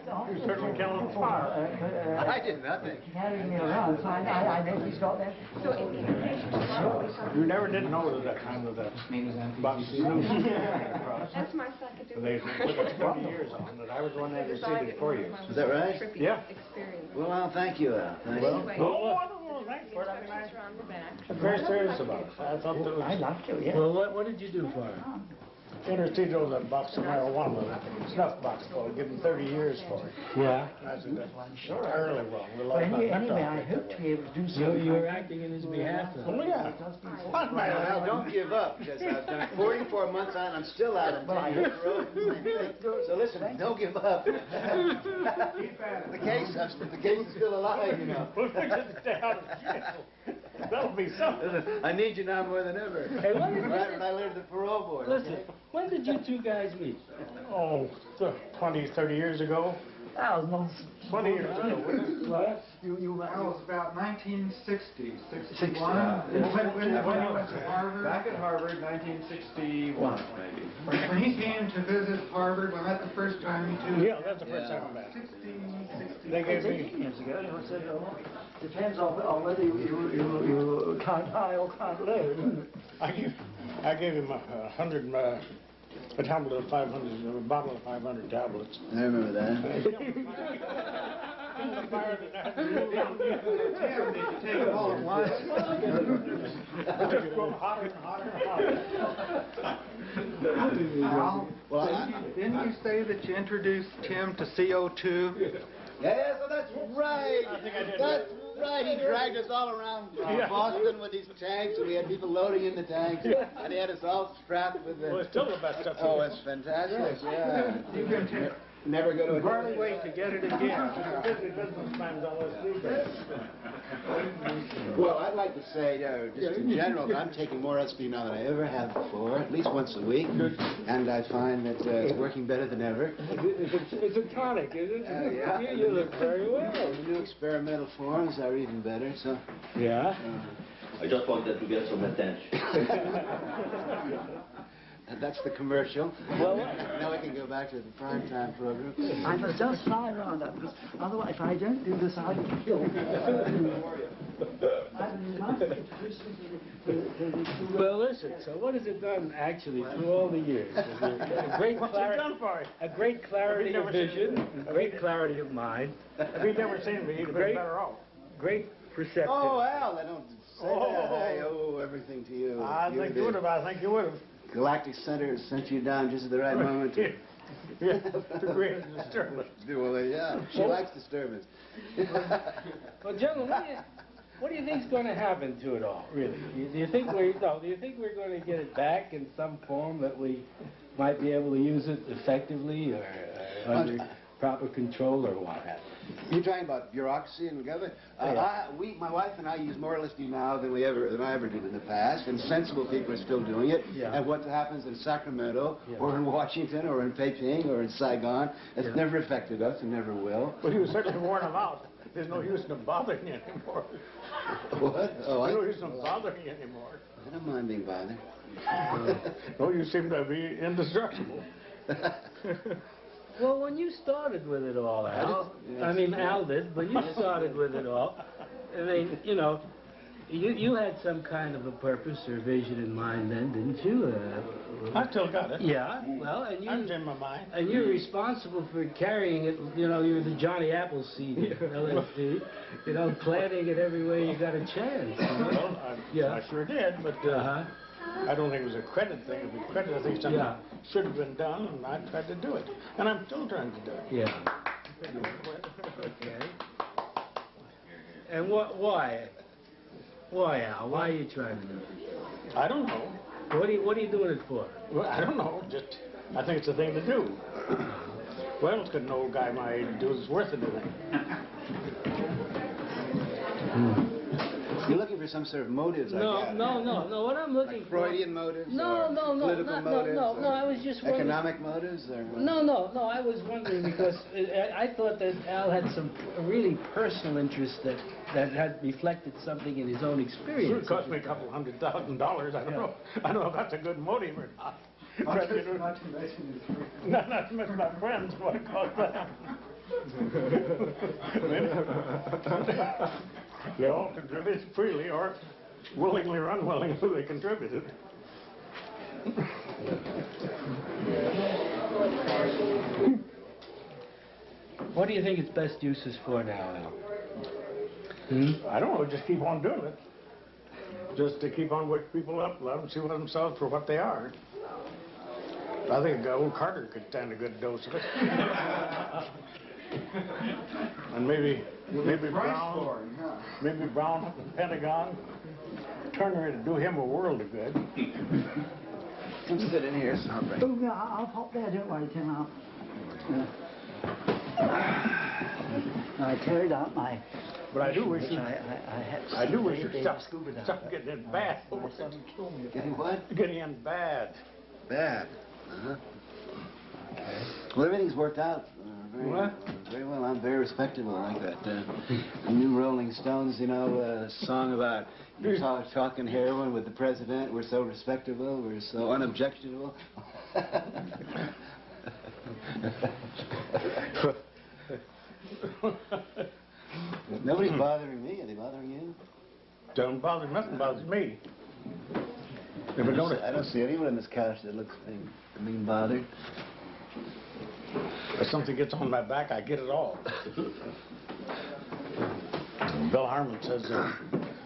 You certainly killed him fire. I did nothing. Carrying me around, so I know he's got that. So in the patient. You never did know that time of that box. That's my second. They put it 20 years on it. I was the one that received it for you. Is that right? Yeah. Well, thank you, Al. Thank you. Oh, I don't know. Thanks for it. I mean, I'm very serious about it. I thought that was... I like to, yeah. Well, what did you do for her? Interested there was a box of marijuana, snuff box for it, give him 30 years for it. Yeah. I said, that's entirely wrong. Well, anyway, I hope to be able to do something. You were acting in his behalf. Oh, yeah. Al, don't give up, because I've done 44 months on, I'm still out of 10 years road. So listen, don't give up. The case is still alive, you know. We'll just stay out of jail. That'll be something. I need you now more than ever. Hey, what is right when I learned the parole board. Listen, when did you two guys meet? Oh, 20, 30 years ago. That was nonsense. 20 years ago. What? That was about 1960, 61. When he went to Harvard. Back at Harvard, 1961, maybe. When he came to visit Harvard, we met the first time. Yeah, that's the first time I met. 60. They gave me... years ago, and I said, oh, depends on whether you count high or count low. I gave him a tablet of 500, a bottle of 500 tablets. I remember that. Take it all at once. Just going hotter and hotter and hotter. Al, didn't you say that you introduced Tim to CO2? Yeah, so that's right. I think I did. That's right. He dragged us all around Boston with these tanks, and we had people loading in the tanks, and he had us all strapped with the... Well, it's still the best stuff. Oh, it's fantastic. Yeah. You can Never go to a... Hardly wait to get it again. Busy businessman's always do that. Well, I'd like to say, just in general, that I'm taking more LSD now than I ever have before, at least once a week, and I find that it's working better than ever. It's a tonic, isn't it? Yeah. You look very well. The new experimental forms are even better, so... Yeah? I just wanted to get some attention. That's the commercial. Well, now we can go back to the primetime program. I must just fly around that, because otherwise, if I don't do this, I'll be killed. well, listen, so what has it done, actually, through all the years? A great clarity of vision, a great clarity of mind. If he'd never seen me, he'd have been better off. Great perception. Oh, Al, I don't say that. I owe everything to you. I think you would have. I think you would have. Galactic Center sent you down just at the right moment. Yeah, to create a disturbance. Well, yeah, she likes disturbance. Well, gentlemen, what do you think is going to happen to it all, really? Do you think we're going to get it back in some form that we might be able to use it effectively or under proper control or what have you? You're talking about bureaucracy and government. My wife and I use more LSD now than I ever did in the past, and sensible people are still doing it. Yeah. And what happens in Sacramento, or in Washington, or in Beijing, or in Saigon, it's never affected us and never will. Well, you certainly warn them out. There's no use in bothering you anymore. What? Oh, There's no use in bothering you anymore. I don't mind being bothered. Oh, you seem to be indestructible. Well, when you started with it all, Al, Al did, but you started with it all. I mean, you had some kind of a purpose or vision in mind then, didn't you? I still got it. Yeah, well, and I'm in my mind. And you're responsible for carrying it, you're the Johnny Appleseed LSD, planting it everywhere you got a chance. Well, I sure did, but I don't think it was a credit thing. It was credit. I think something should have been done, and I tried to do it. And I'm still trying to do it. Yeah. Okay. And why? Why, Al? Why are you trying to do it? I don't know. What are you doing it for? Well, I don't know. Just, I think it's a thing to do. What else could an old guy my age do that's worth anything? You're looking for some sort of motives, No. What I'm looking for... Freudian motives? No. Political motives? No, I was just wondering... Economic motives? Or... No, I was wondering because I thought that Al had some really personal interest that had reflected something in his own experience. It cost me a couple $100,000. I don't know. I don't know if that's a good motive or not. Not to mention his friends. Not to mention my friends, what it cost them. They all contributed freely or willingly or unwillingly they contributed. What do you think its best use is for now, Al? I don't know, just keep on doing it. Just to keep on waking people up, let them see themselves for what they are. I think old Carter could stand a good dose of it. And maybe Brown up at the Pentagon, Turner to do him a world of good. Come sit in here, Humphry. Oh, yeah, I'll pop there, don't worry, Tim. I carried out my... But I do wish you... I do wish you'd stop getting in bad. My son killed me. Getting what? Getting in bad. Bad. Okay. Well, everything's worked out very well. I'm very respectable like that. The new Rolling Stones, you know, song about talking heroin with the president. We're so respectable. We're so unobjectionable. Nobody's bothering me. Are they bothering you? Don't bother, nothing bothers me. I don't see anyone on this couch that looks being bothered. If something gets on my back, I get it all. Bill Harmon says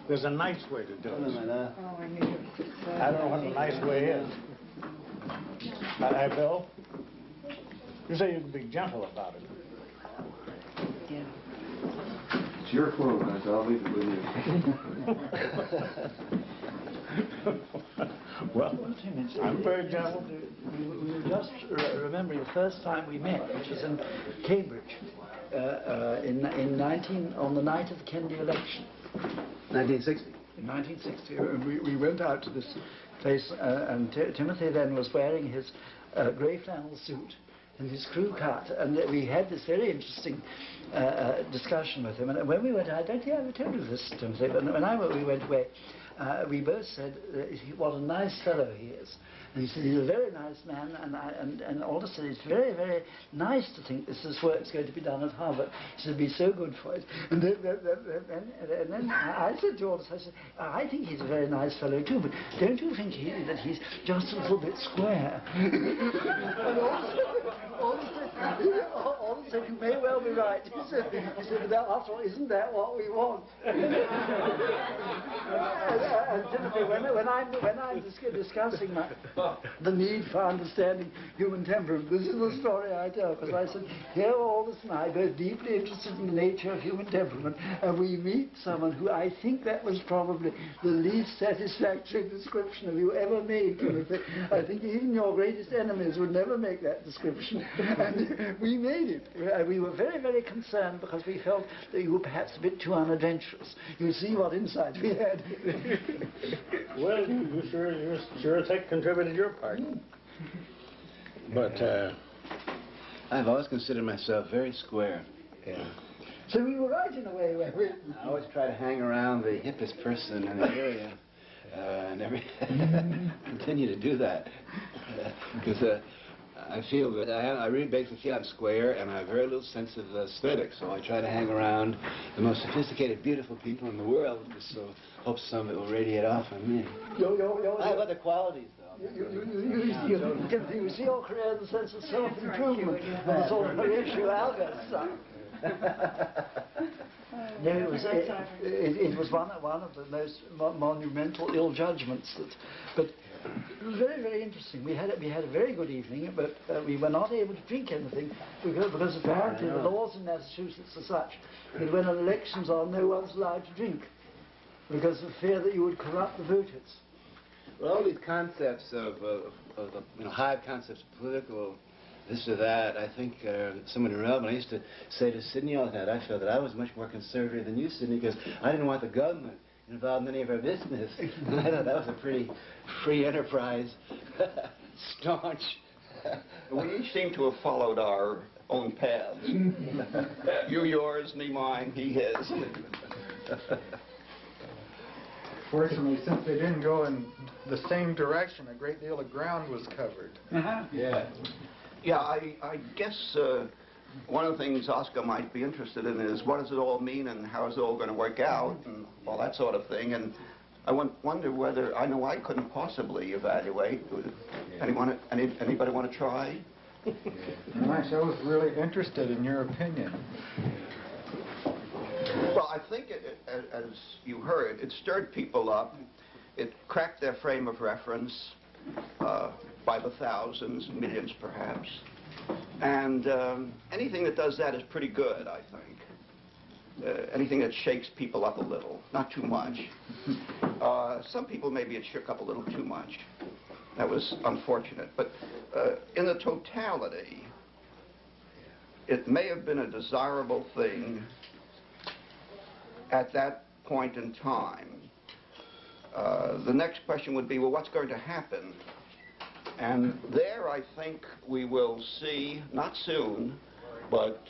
there's a nice way to do it. I don't know what the nice way is. Hi, Bill. You say you can be gentle about it. Yeah. It's your quote, guys. I'll leave it with you. Well, I'm very gentle. We just remember the first time we met, which was in Cambridge, on the night of the Kennedy election. 1960. In 1960, we went out to this place, and Timothy then was wearing his grey flannel suit and his crew cut, and we had this very interesting discussion with him. And when we went out, I don't think I ever told you this, Timothy, but when we went away, we both said what a nice fellow he is. And he said he's a very nice man, and Alder said it's very, very nice to think this work's going to be done at Harvard. He said it'd be so good for it. And then I said to Alder, I said, I think he's a very nice fellow too, but don't you think that he's just a little bit square? And Alder said, you may well be right. He said, after all, isn't that what we want? And Timothy, when I'm discussing the need for understanding human temperament, this is the story I tell, because I said, here Aldous and I both deeply interested in the nature of human temperament, and we meet someone who I think that was probably the least satisfactory description of you ever made, Timothy. I think even your greatest enemies would never make that description, and we made it. We were very, very concerned because we felt that you were perhaps a bit too unadventurous. You see what insight we had. Well, you sure contributed your part. But I've always considered myself very square. Yeah. So we were right in a way, weren't we? I always try to hang around the hippest person in the area, and continue to do that, because I feel that I really basically feel I'm square, and I have very little sense of aesthetics, so I try to hang around the most sophisticated, beautiful people in the world, just so hope some of it will radiate off on me. I have other qualities, though. You see your career in the sense of self-improvement, and the sort of issue Albert's done. No, it was one of the most monumental ill judgments but it was very, very interesting. We had a very good evening, but we were not able to drink anything because apparently the laws in Massachusetts are such that when an election's on, no one's allowed to drink because of fear that you would corrupt the voters. Well, all these concepts of hive concepts of political this or that, I think somewhat irrelevant. I used to say to Sidney all the time, I felt that I was much more conservative than you, Sidney, because I didn't want the government involved in any of our business. And I thought that was a pretty free enterprise, staunch. We each seem to have followed our own paths. You yours, me mine, he his. Fortunately, since they didn't go in the same direction, a great deal of ground was covered. Uh-huh. Yeah. Yeah, I guess one of the things Oscar might be interested in is what does it all mean and how is it all going to work out and all that sort of thing. And I wonder whether, I know I couldn't possibly evaluate. Anybody want to try? Nice. I was really interested in your opinion. Well, I think, as you heard, it stirred people up. It cracked their frame of reference by the thousands, millions perhaps. And anything that does that is pretty good, I think. Anything that shakes people up a little, not too much. Some people, maybe it shook up a little too much. That was unfortunate. But in the totality, it may have been a desirable thing at that point in time. The next question would be, well, what's going to happen? And there, I think, we will see, not soon, but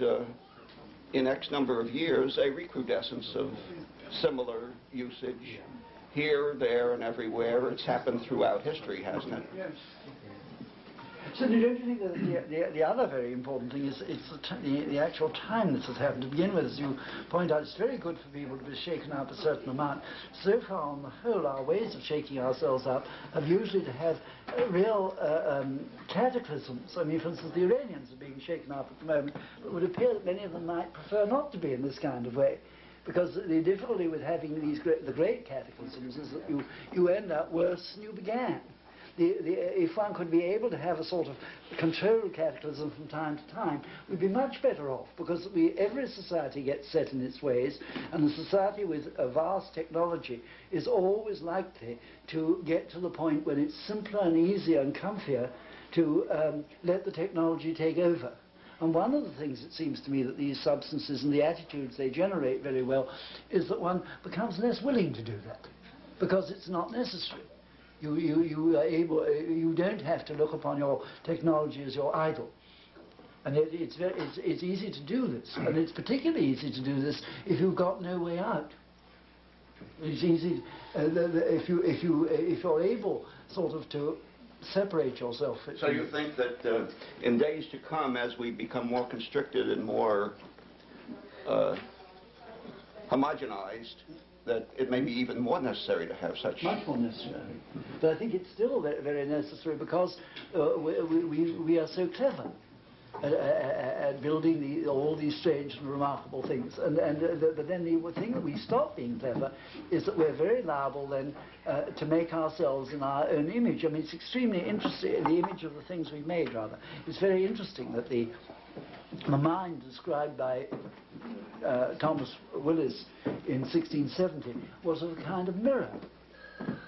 in X number of years, a recrudescence of similar usage here, there, and everywhere. It's happened throughout history, hasn't it? Yes. So don't you think that the other very important thing is the actual time this has happened? To begin with, as you point out, it's very good for people to be shaken up a certain amount. So far, on the whole, our ways of shaking ourselves up have usually to have real cataclysms. I mean, for instance, the Iranians are being shaken up at the moment, but it would appear that many of them might prefer not to be in this kind of way. Because the difficulty with having the great cataclysms is that you end up worse than you began. If one could be able to have a sort of controlled cataclysm from time to time, we'd be much better off, because every society gets set in its ways, and a society with a vast technology is always likely to get to the point when it's simpler and easier and comfier to let the technology take over. And one of the things, it seems to me, that these substances and the attitudes they generate very well is that one becomes less willing to do that, because it's not necessary. You are able, you don't have to look upon your technology as your idol. And it's easy to do this, and it's particularly easy to do this if you've got no way out. It's easy if you're able sort of to separate yourself. So you think that in days to come, as we become more constricted and more homogenized, that it may be even more necessary to have such... Much more necessary. But I think it's still very, very necessary, because we are so clever at building all these strange and remarkable things. But then the thing that we stop being clever is that we're very liable then to make ourselves in our own image. I mean, it's extremely interesting, the image of the things we've made, rather. It's very interesting that the mind described by Thomas Willis in 1670 was of a kind of mirror.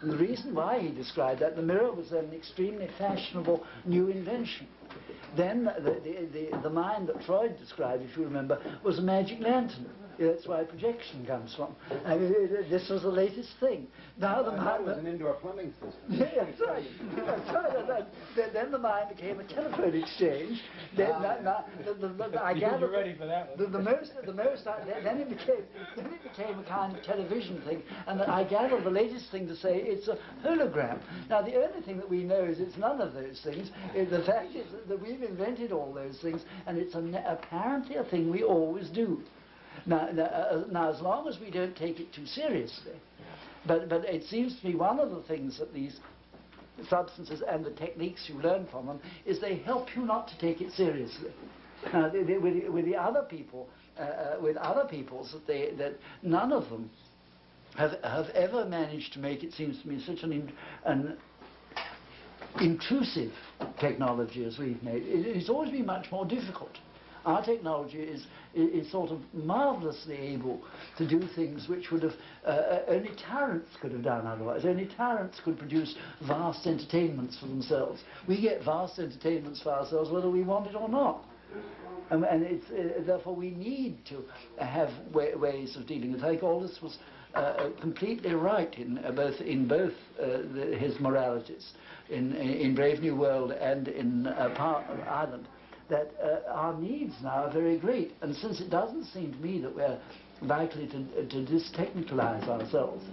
And the reason why he described that, the mirror was an extremely fashionable new invention. Then the mind that Freud described, if you remember, was a magic lantern. That's why projection comes from. I mean, this was the latest thing. Now the mind was an indoor plumbing system. Yeah, that's right. That's right. Then the mind became a telephone exchange. Then I gather You're ready for that one. Then it became a kind of television thing. And I gather the latest thing to say, it's a hologram. Now the only thing that we know is it's none of those things. The fact is that we've invented all those things, and it's apparently a thing we always do. Now, as long as we don't take it too seriously, but it seems to me one of the things that these substances and the techniques you learn from them is they help you not to take it seriously. Now, with the other people, with other peoples, that none of them have ever managed to make, it seems to me, such an intrusive technology as we've made. It's always been much more difficult. Our technology is sort of marvelously able to do things which would have only tyrants could have done otherwise. Only tyrants could produce vast entertainments for themselves. We get vast entertainments for ourselves whether we want it or not. And therefore we need to have ways of dealing with it. I think Aldous was completely right in both his moralities, in Brave New World and in Part of Ireland. that our needs now are very great. And since it doesn't seem to me that we're likely to dis-technicalize ourselves,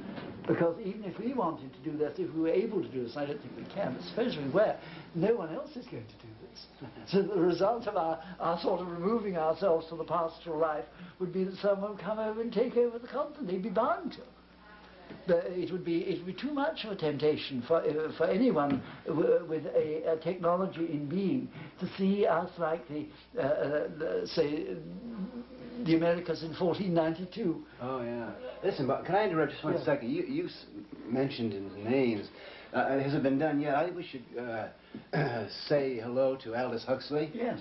because even if we wanted to do this, if we were able to do this, I don't think we can, especially where no one else is going to do this. So the result of our sort of removing ourselves to the pastoral life would be that someone would come over and take over the continent. They'd be bound to. It would be too much of a temptation for anyone with a technology in being to see us like say the Americas in 1492. Oh yeah. Listen, but can I interrupt just one second? You mentioned names. Has it been done yet? I think we should say hello to Aldous Huxley. Yes.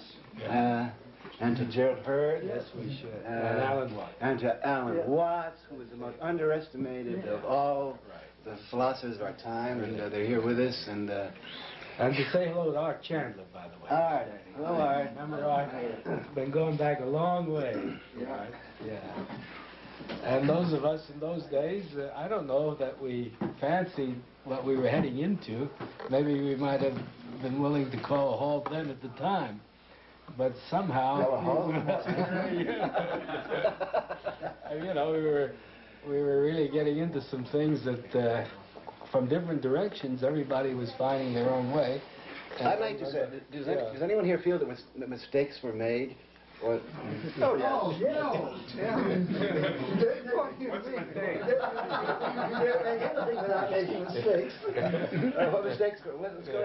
And to Gerald Hurd. Yes, we should. And Alan Watts. And to Alan Watts, who is the most underestimated of all the philosophers of our time, and they're here with us. And to say hello to Art Chandler, by the way. Art. Hello, Art. Remember Art? Been going back a long way. Yeah. Yeah. And those of us in those days, I don't know that we fancied what we were heading into. Maybe we might have been willing to call a halt then at the time. But somehow, you know, we were really getting into some things that, from different directions, everybody was finding their own way. I'd like to say, does anyone here feel that mistakes were made? Or, What's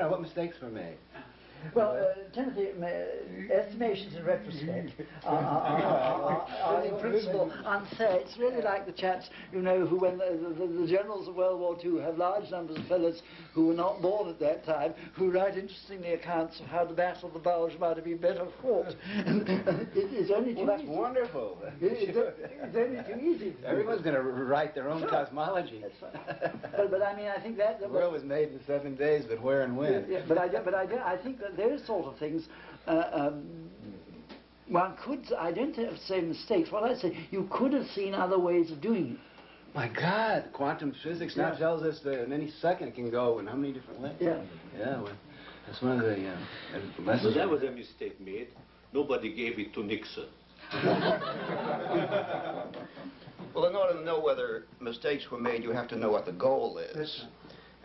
what mistakes were made? Well, Timothy, estimations in retrospect are in principle unfair. It's really like the chaps, you know, who when the generals of World War II have large numbers of fellows who were not born at that time, who write interestingly accounts of how the Battle of the Bulge might have been better fought. It's only too that's easy. wonderful. It's only too easy. Everyone's going to write their own cosmology. But I mean, I think that the world was made in 7 days, but where and when? Yeah, but I think that those sort of things, one could, I don't have to say mistakes, what I say, you could have seen other ways of doing it. My God, quantum physics now tells us that in any second it can go in how many different ways? Yeah. Yeah, well, that's one of the lessons. So that was a mistake made. Nobody gave it to Nixon. Well, in order to know whether mistakes were made, you have to know what the goal is.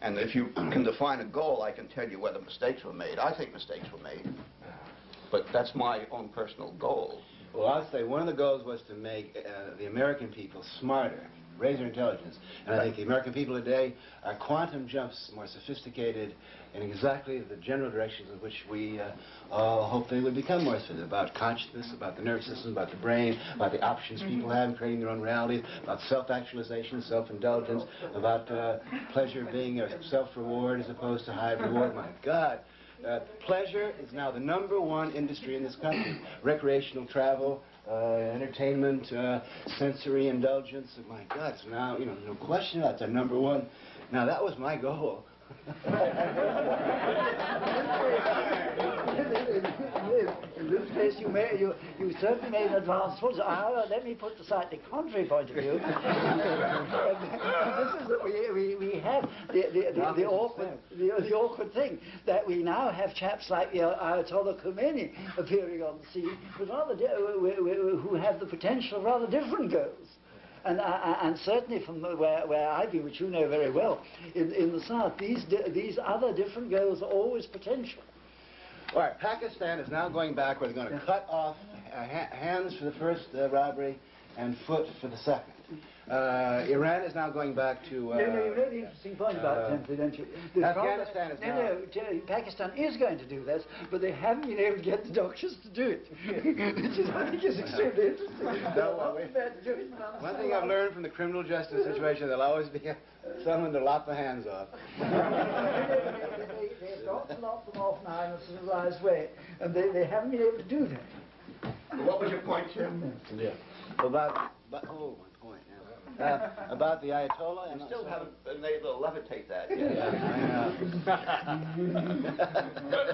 And if you can define a goal, I can tell you whether mistakes were made. I think mistakes were made, but that's my own personal goal. Well, I'll say one of the goals was to make the American people smarter, raise their intelligence. And I think the American people today are quantum jumps more sophisticated in exactly the general directions in which we all hope they would become more sophisticated, about consciousness, about the nervous system, about the brain, about the options people have in creating their own realities, about self-actualization, self-indulgence, about pleasure being a self-reward as opposed to high reward. My God. Pleasure is now the #1 industry in this country. Recreational travel, entertainment, sensory indulgence. My God, so now, you know, no question that's our #1. Now, that was my goal. In this case, you certainly made an advance forward. However, let me put the slightly contrary point of view. This is that we have the awkward thing that we now have chaps like the Ayatollah Khomeini appearing on the scene, but who have the potential of rather different goals. And certainly from where I've been, which you know very well, in the South, these other different goals are always potential. All right, Pakistan is now going back where they're going to cut off hands for the first robbery and foot for the second. Iran is now going back to... you know the interesting point about Timothy, don't you? Afghanistan is now... No, Pakistan is going to do this, but they haven't been able to get the doctors to do it, which is, I think, is extremely interesting. One thing I've learned from the criminal justice situation, there'll always be someone to lop the hands off. They've got to lop them off now in a civilized way, and they haven't been able to do that. What was your point, Jim? Yeah. About the Ayatollah, and still haven't been able to levitate that yet. Yeah, I know.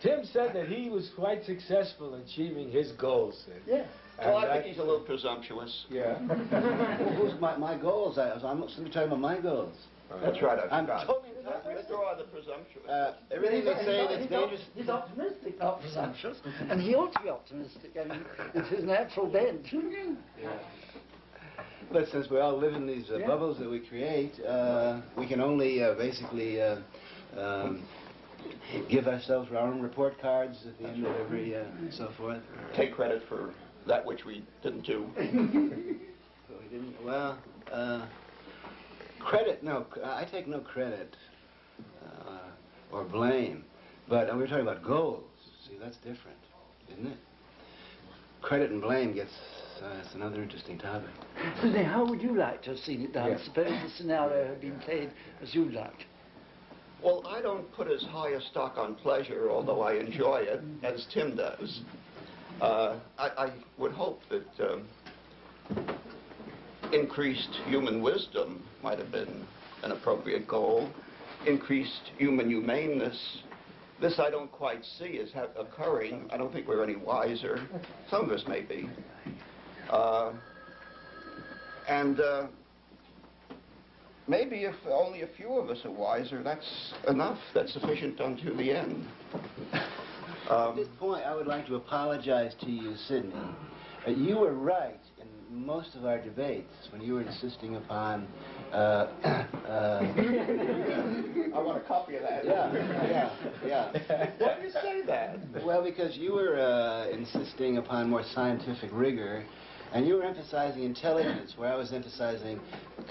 Tim said that he was quite successful in achieving his goals. Yeah. Well, I think he's a little presumptuous. Yeah. Who's my goals? I'm not talking about my goals. That's right, I I'm forgot. totally Withdraw the presumptuous. Everything they say that's dangerous. He's optimistic, not presumptuous, and he ought to be optimistic. I mean, it's his natural bent. But since we all live in these bubbles that we create, we can only basically give ourselves our own report cards at the end of every and so forth. Take credit for that which we didn't do. But we didn't. Well, credit. No, I take no credit or blame. But we were talking about goals. See, that's different, isn't it? Credit and blame gets. It's another interesting topic. Sidney, how would you like to have seen it done? Yes. Suppose the scenario had been played as you'd like. Well, I don't put as high a stock on pleasure, although I enjoy it, as Tim does. I would hope that increased human wisdom might have been an appropriate goal. Increased human humaneness. This I don't quite see as occurring. I don't think we're any wiser. Some of us may be. Maybe if only a few of us are wiser, that's enough. That's sufficient unto the end. At this point, I would like to apologize to you, Sidney. You were right in most of our debates when you were insisting upon... I want a copy of that. Yeah. Why do you say that? Well, because you were insisting upon more scientific rigor, and you were emphasizing intelligence, where I was emphasizing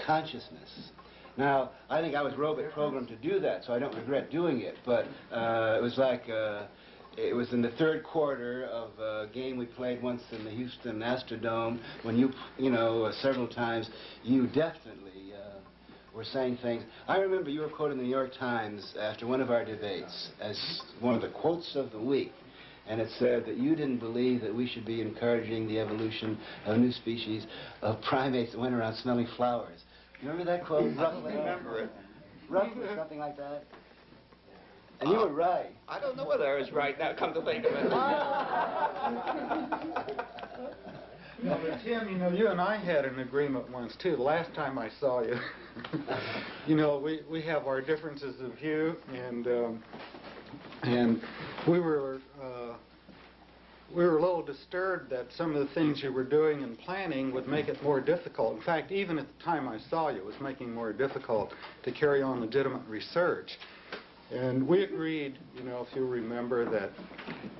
consciousness. Now, I think I was robot programmed to do that, so I don't regret doing it, but it was like... it was in the third quarter of a game we played once in the Houston Astrodome when you know, several times, you definitely were saying things. I remember you were quoted in the New York Times after one of our debates as one of the quotes of the week. And it said that you didn't believe that we should be encouraging the evolution of new species of primates that went around smelling flowers. You remember that quote? Roughly? I remember it. Roughly, something like that? And you were right. I don't know whether I was right now, come to think of it. No, but Tim, you know, you and I had an agreement once, too. The last time I saw you, you know, we have our differences of view, and we were a little disturbed that some of the things you were doing and planning would make it more difficult. In fact, even at the time I saw you, it was making it more difficult to carry on legitimate research. And we agreed, you know, if you remember, that,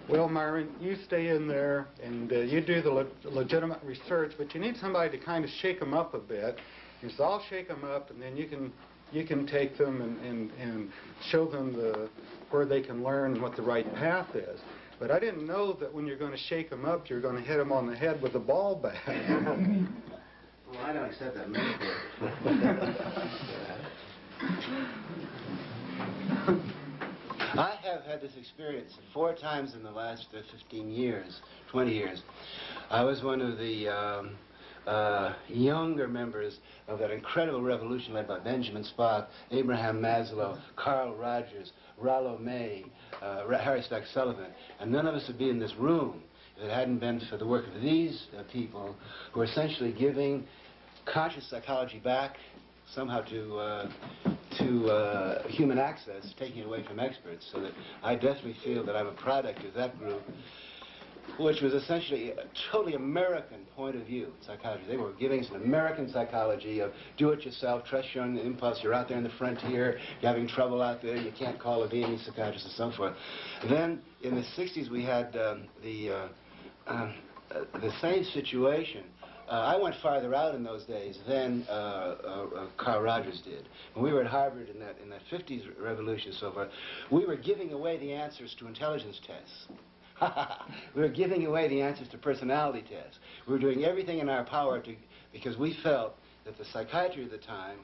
well, Myron, you stay in there and you do the legitimate research, but you need somebody to kind of shake them up a bit. And so I'll shake them up, and then you can take them and show them where they can learn what the right path is. But I didn't know that when you're going to shake them up, you're going to hit them on the head with a ball bat. Well, I don't accept that metaphor. I have had this experience 4 times in the last 15 years, 20 years. I was one of the younger members of that incredible revolution led by Benjamin Spock, Abraham Maslow, Carl Rogers, Rollo May, Harry Stack Sullivan, and none of us would be in this room if it hadn't been for the work of these people who are essentially giving conscious psychology back somehow to human access, taking it away from experts, so that I definitely feel that I'm a product of that group, which was essentially a totally American point of view in psychology. They were giving us an American psychology of do-it-yourself, trust your own impulse, you're out there in the frontier, you're having trouble out there, you can't call a Viennese psychiatrist and so forth. Then, in the 60s, we had the same situation. I went farther out in those days than Carl Rogers did. When we were at Harvard in that 50s revolution and so forth, we were giving away the answers to intelligence tests. We were giving away the answers to personality tests. We were doing everything in our power because we felt that the psychiatry at the time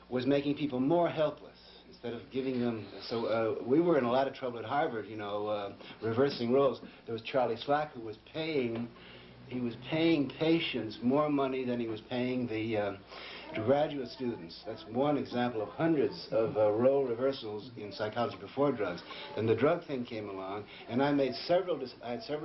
was making people more helpless instead of giving them. So we were in a lot of trouble at Harvard, you know, reversing roles. There was Charlie Slack, who was paying he was paying patients more money than he was paying the graduate students. That's one example of hundreds of role reversals in psychology before drugs. Then the drug thing came along, and I had several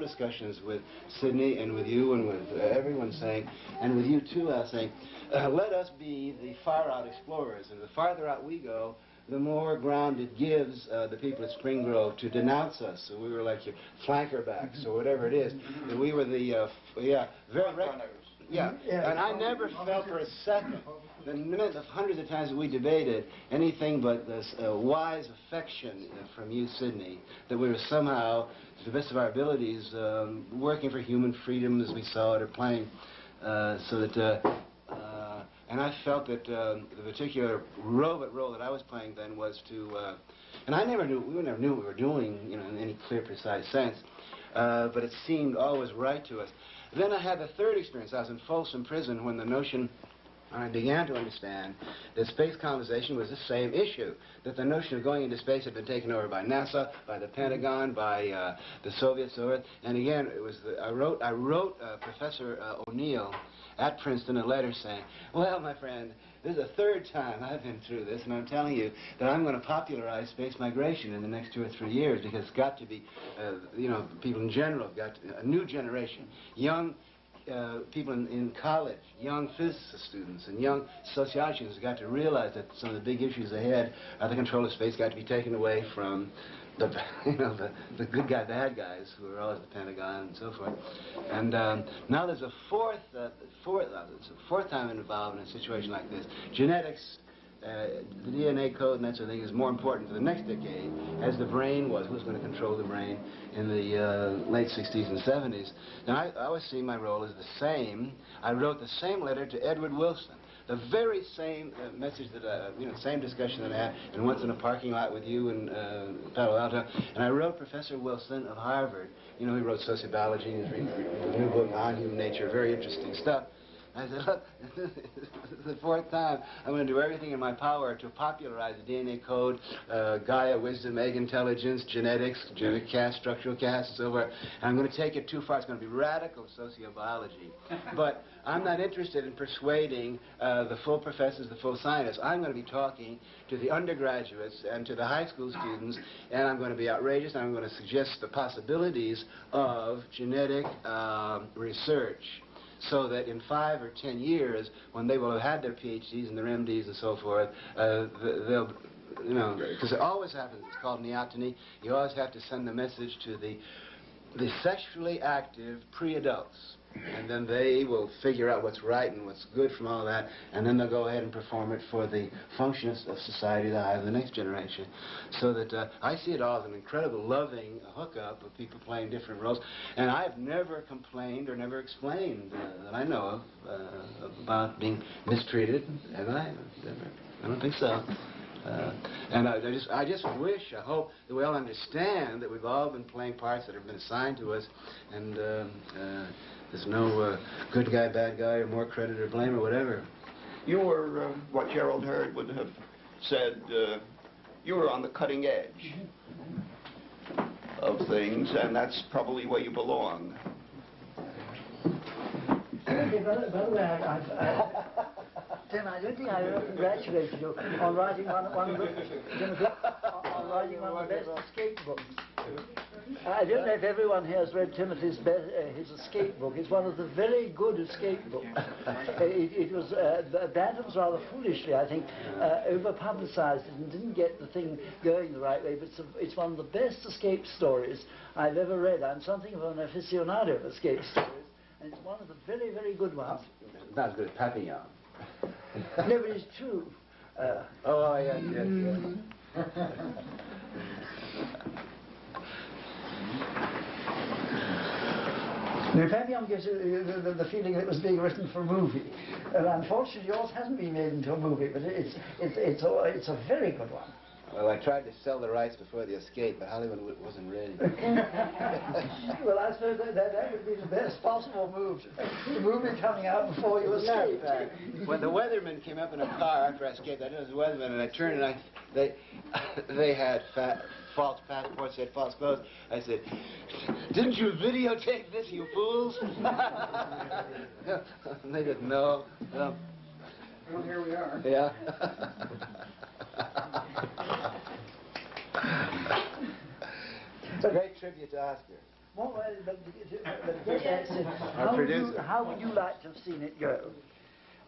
discussions with Sidney and with you and with everyone saying, and with you too, Al, saying, let us be the far-out explorers, and the farther out we go, the more ground it gives the people at Spring Grove to denounce us. So we were like your flankerbacks or whatever it is. And we were the, and I never felt for a second, the hundreds of times that we debated, anything but this wise affection from you, Sidney, that we were somehow, to the best of our abilities, working for human freedom as we saw it, or playing, and I felt that the particular robot role that I was playing then was to, and we never knew what we were doing, you know, in any clear, precise sense, but it seemed always right to us. Then I had the third experience. I was in Folsom Prison when the notion, I began to understand that space colonization was the same issue, that the notion of going into space had been taken over by NASA, by the Pentagon, by the Soviets over it. And again, it was I wrote Professor O'Neill at Princeton a letter saying, well, my friend, this is the third time I've been through this, and I'm telling you that I'm going to popularize space migration in the next 2 or 3 years, because it's got to be, you know, people in general have got a new generation, young people in college, young physicist students and young sociology students have got to realize that some of the big issues ahead are the control of space got to be taken away from the, you know, the good guy, bad guys who are always the Pentagon and so forth. And now there's a fourth time involved in a situation like this. Genetics, the DNA code and that sort of thing is more important for the next decade, as the brain was. Who's going to control the brain in the late 60s and 70s? Now, I always see my role as the same. I wrote the same letter to Edward Wilson, the very same message that, you know, same discussion that I had, and once in a parking lot with you in Palo Alto. And I wrote Professor Wilson of Harvard. You know, he wrote sociobiology, he's reading a new book on human nature, very interesting stuff. I said, look, this is the fourth time. I'm going to do everything in my power to popularize the DNA code, Gaia, wisdom, egg intelligence, genetics, genetic caste, structural caste, and so forth. And I'm going to take it too far. It's going to be radical sociobiology. But I'm not interested in persuading the full professors, the full scientists. I'm going to be talking to the undergraduates and to the high school students, and I'm going to be outrageous, and I'm going to suggest the possibilities of genetic research, so that in 5 or 10 years, when they will have had their PhDs and their MDs and so forth, they'll, you know, because it always happens, it's called neoteny, you always have to send the message to the sexually active pre-adults. And then they will figure out what's right and what's good from all that, and then they'll go ahead and perform it for the function of society that I have the next generation. So that I see it all as an incredible loving hookup of people playing different roles. And I've never complained or never explained that I know of about being mistreated, have I? I don't think so. And I just wish, I hope that we all understand that we've all been playing parts that have been assigned to us, and there's no good guy, bad guy, or more credit or blame or whatever. You were, what Gerald Hurd would have said, you were on the cutting edge of things, and that's probably where you belong. By the way, Tim, I don't think I ever congratulated you on writing one of the best escape books. I don't know if everyone here has read Timothy's his escape book. It's one of the very good escape books. It was Bantams rather foolishly, I think, over-publicized it and didn't get the thing going the right way. But it's one of the best escape stories I've ever read. I'm something of an aficionado of escape stories, and it's one of the very, very good ones. Not as good as Papillon. No, but it's true. Oh, yes, yes, yes. Now, Papillon gives you the feeling that it was being written for a movie. And unfortunately, yours hasn't been made into a movie, but it's a very good one. Well, I tried to sell the rights before the escape, but Hollywood wasn't ready. Well, I suppose that would be the best possible move. The movie coming out before you escape. When the weathermen came up in a car after I escaped, I knew it was the weathermen, and I turned and they had false passport, said false clothes. I said, didn't you videotape this, you fools? And they didn't know. Well, here we are. Yeah. It's a great tribute to Oscar. Well, how would you like to have seen it go?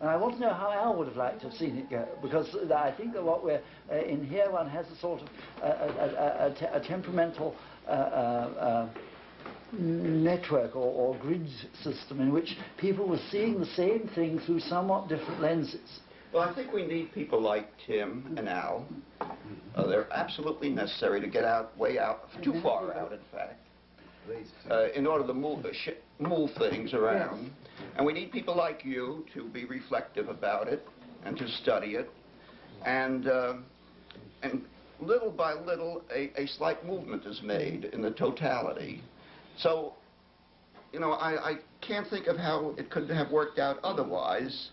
And I want to know how Al would have liked to have seen it go, because I think that what we're in here, one has a sort of a temperamental network or grid system in which people were seeing the same thing through somewhat different lenses. Well, I think we need people like Tim and Al. They're absolutely necessary to get out, way out, too far out, in fact, in order to move things around. And we need people like you to be reflective about it and to study it. And little by little, a slight movement is made in the totality. So, you know, I can't think of how it could have worked out otherwise.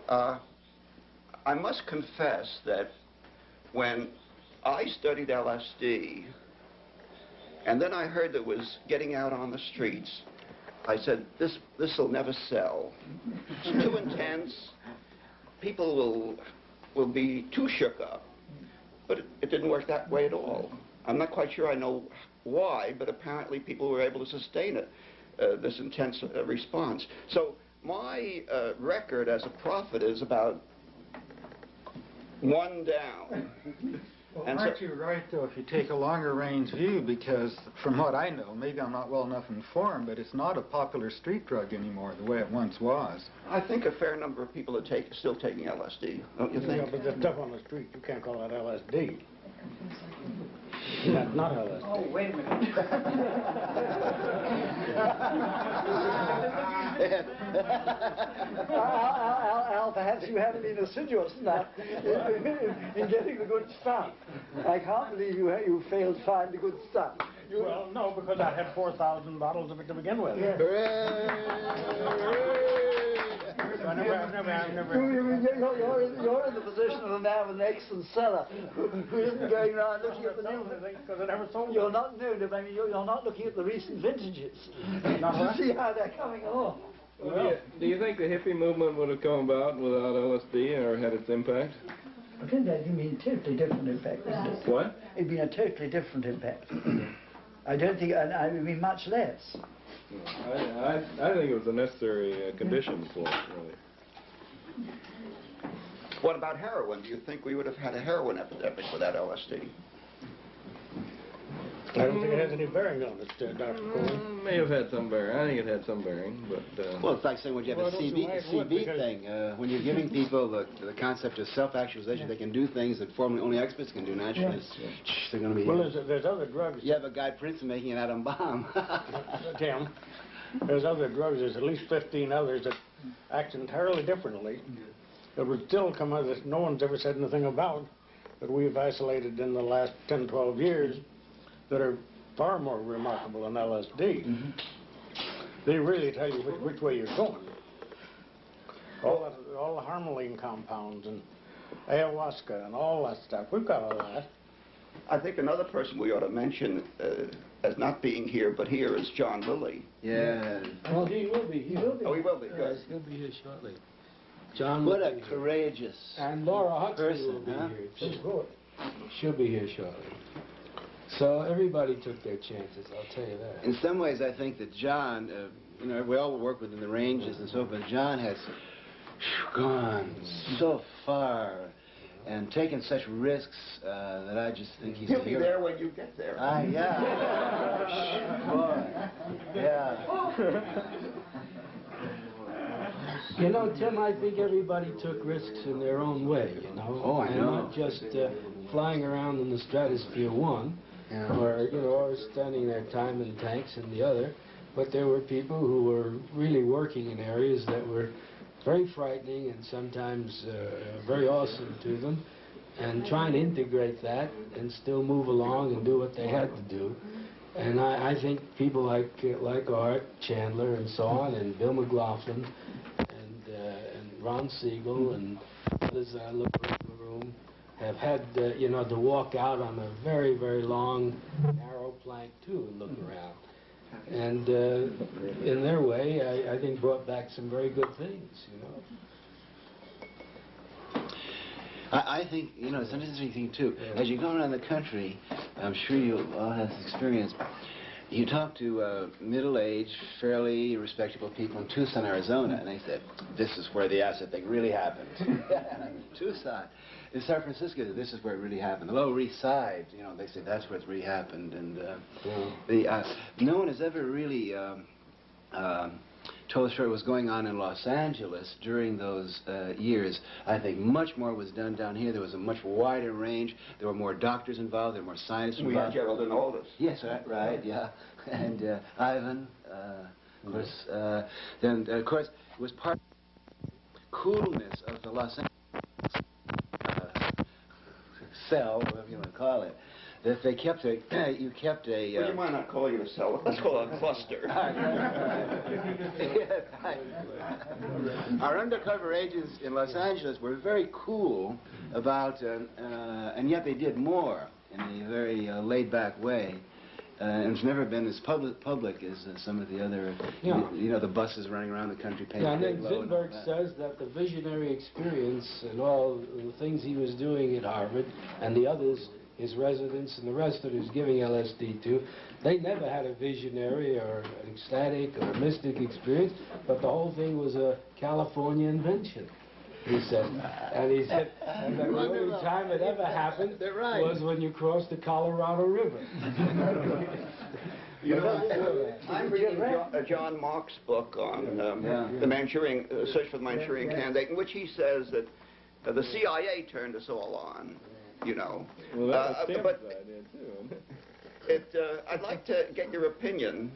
I must confess that when I studied LSD, and then I heard that it was getting out on the streets, I said, this will never sell. It's too intense. People will be too shook up. But it didn't work that way at all. I'm not quite sure I know why, but apparently people were able to sustain it, this intense response. So my record as a prophet is about one down. Well, And aren't so, you right, though, if you take a longer range view, because from what I know, maybe I'm not well enough informed, but it's not a popular street drug anymore the way it once was. I think a fair number of people are still taking LSD, don't you think? Yeah, but the stuff on the street, you can't call that LSD. That's not LSD. Oh, wait a minute. Al, perhaps you haven't been assiduous enough in getting the good stuff. I can't believe you failed to find the good stuff. Well, no, because I had 4,000 bottles of it to begin with. Yes. I've never. You're in the position of a man with an excellent cellar who isn't going around looking at the new. Because I never sold You're not you're not looking at the recent vintages to see how they're coming along. Well, do you think the hippie movement would have come about without LSD or had its impact? I think that'd been a totally different impact, wouldn't it? What? It'd been a totally different impact. I don't think, and it would be much less. I think it was a necessary condition for it, really. What about heroin? Do you think we would have had a heroin epidemic without LSD? I don't think it has any bearing on it, Dr. Cohen. May have had some bearing. I think it had some bearing, but... Well, it's like saying when you have a CB thing, when you're giving people the concept of self-actualization, they can do things that formerly only experts can do naturally. Yes. They're going to be... Well, there's other drugs. You have a guy, Princeton, making an atom bomb. Tim, there's other drugs. There's at least 15 others that act entirely differently. That would still come out that no one's ever said anything about, that we've isolated in the last 10, 12 years, that are far more remarkable than LSD. Mm-hmm. They really tell you which way you're going. All the harmaline compounds and ayahuasca and all that stuff. We've got all that. I think another person we ought to mention as not being here, but here, is John Lilly. Yeah. Well, he will be here. Oh, he will be. Good. He'll be here shortly. John What will a be here. courageous And Laura Huxley person, will be huh? here too. She'll be here shortly. So everybody took their chances, I'll tell you that. In some ways, I think that John, you know, we all work within the ranges and so forth. John has gone so far and taken such risks that I just think he's He'll a be hero. there when you get there. Yeah. Boy. Yeah. You know, Tim, I think everybody took risks in their own way, you know. Oh, I know. And not just flying around in the stratosphere one, or, you know, or spending their time in tanks in the other, but there were people who were really working in areas that were very frightening and sometimes very awesome to them, and trying to integrate that and still move along and do what they had to do. And I think people like Art Chandler and so on, and Bill McLaughlin, and Ron Siegel, and others I look around the room, have had, you know, to walk out on a very, very long, narrow plank too and look around. And in their way, I think brought back some very good things, you know. I think, you know, it's an interesting thing, too. As you go around the country, I'm sure you all have this experience. You talk to middle-aged, fairly respectable people in Tucson, Arizona, and they said, this is where the acid thing really happened. Tucson. In San Francisco, this is where it really happened. The Lower East Side, you know, they say that's where it really happened. And no one has ever really told us what was going on in Los Angeles during those years. I think much more was done down here. There was a much wider range. There were more doctors involved. There were more scientists involved. We had Gerald and Aldous. Yes, right, yeah. And Ivan, of course. Then, of course, it was part of the coolness of the Los Angeles cell, whatever you want to call it, that they kept a, you kept a... Would you mind not calling it a cell? Let's call it a cluster. Our undercover agents in Los Angeles were very cool about, and yet they did more in a very laid-back way. And it's never been as public as some of the other, you know, the buses running around the country paying Yeah, and then low Zinberg says that the visionary experience and all the things he was doing at Harvard and the others, his residents and the rest of us giving LSD to, they never had a visionary or an ecstatic or a mystic experience, but the whole thing was a California invention, he said. And he said, and the only time it ever happened was when you crossed the Colorado River. You know, I'm reading John Mark's book on the Manchurian, search for the Manchurian candidate, in which he says that the CIA turned us all on, you know. Well, that's but I'd like to get your opinion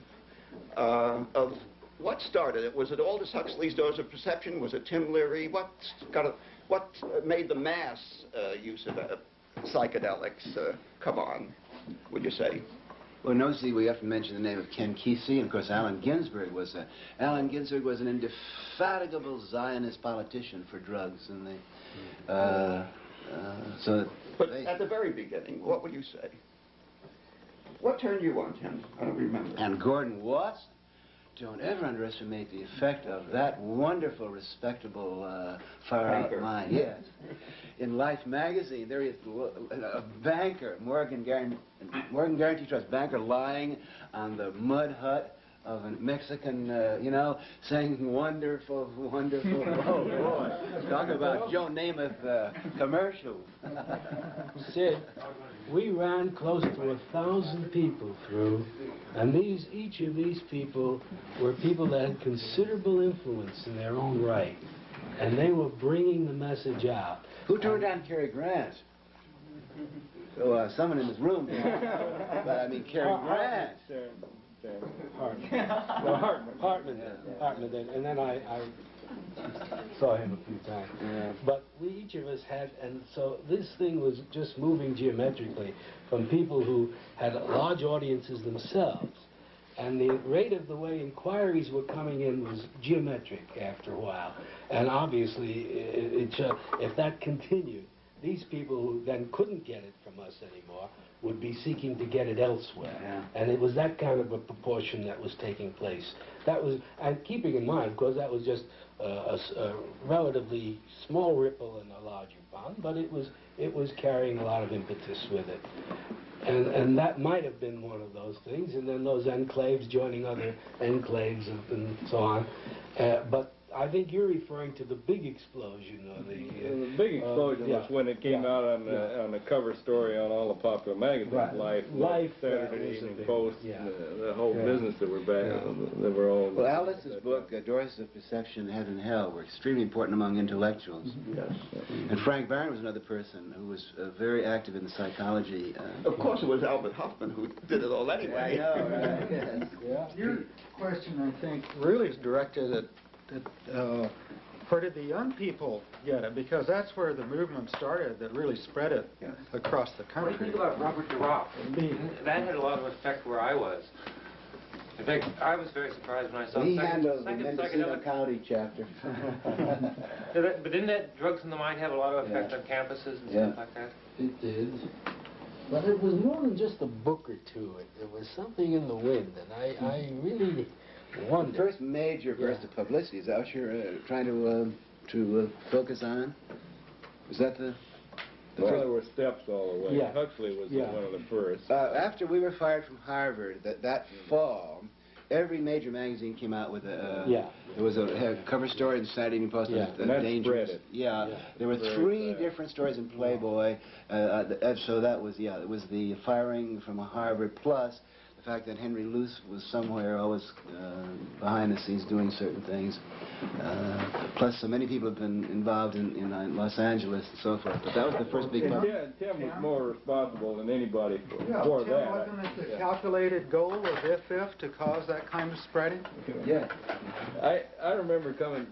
of what started it. Was it Aldous Huxley's Doors of Perception? Was it Tim Leary? What made the mass use of psychedelics come on, would you say? Well, notice we have to mention the name of Ken Kesey, and of course Allen Ginsberg was an indefatigable Zionist politician for drugs, and they But at the very beginning, what would you say? What turned you on, Tim? I don't remember. And Gordon Watson. Don't ever underestimate the effect of that wonderful, respectable, far-out mind. Yes. In Life magazine, there is a banker, Morgan Guarantee Trust banker, lying on the mud hut of a Mexican, you know, saying wonderful, wonderful. Oh, boy. Talk about Joe Namath commercials. Sid, we ran close to 1,000 people through, and each of these people were people that had considerable influence in their own right, and they were bringing the message out. Who turned on Cary Grant? So, someone in this room did. But I mean, Cary Grant. Hartman did, and then I saw him a few times. Yeah. But each of us had, and so this thing was just moving geometrically from people who had large audiences themselves. And the rate of the way inquiries were coming in was geometric after a while. And obviously, if that continued, these people who then couldn't get it from us anymore would be seeking to get it elsewhere. Yeah. And it was that kind of a proportion that was taking place. That was, and keeping in mind, of course, that was just a relatively small ripple in a larger pond, but it was carrying a lot of impetus with it. And that might have been one of those things, and then those enclaves joining other enclaves and so on. But I think you're referring to the big explosion. Or the big explosion was when it came out on the cover story on all the popular magazines, Life, Saturday Evening Post, the whole business that were back. They were all. Well, Aldous' book, Doors of Perception, Heaven and Hell, were extremely important among intellectuals. Yes. And Frank Barron was another person who was very active in the psychology. Of course, it was Albert Hoffman who did it all anyway. Yeah, I know, right? Yes. Yeah. Your question, I think, really is directed at where did the young people get it? Because that's where the movement started that really spread it across the country. What do you think about Robert DeRock? That had a lot of effect where I was. In fact, I was very surprised when I saw He the handles the second Mendocino psychedelic. County chapter. But didn't that drugs in the mind have a lot of effect on campuses and stuff like that? It did. But it was more than just a book or two. There was something in the wind, and I really wondered. The first major burst of publicity, is that what you're trying to focus on? Is that the Well, there were steps all the way. Yeah. Huxley was one of the first. after we were fired from Harvard, that fall, every major magazine came out with a there was a cover story in the Saturday Evening Post. And that dangerous. spread it. Yeah, there were three different stories in Playboy. So that was it was the firing from Harvard plus the fact that Henry Luce was somewhere always behind the scenes doing certain things. Plus, so many people have been involved in Los Angeles and so forth. But that was the first big one. Tim was more responsible than anybody for Tim, that. wasn't it the calculated goal of IFIF to cause that kind of spreading? Yeah. I remember coming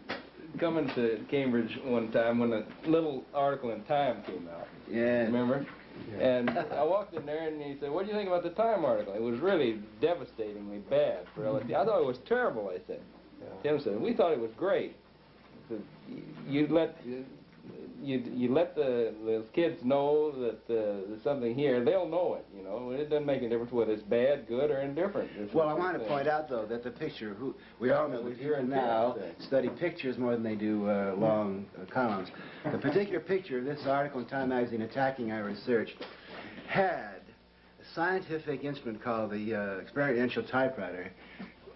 to Cambridge one time when a little article in Time came out. Yeah. Remember? Yeah. And I walked in there and he said, "What do you think about the Time article?" It was really devastatingly bad for LSD. I thought it was terrible, I said. Tim said, "We thought it was great. You let the kids know that there's something here. They'll know it, you know. It doesn't make a difference whether it's bad, good, or indifferent." Well, I want to point out, though, that the picture, we all know that here and now study pictures more than they do long columns. The particular picture of this article in Time magazine attacking our research had a scientific instrument called the experiential typewriter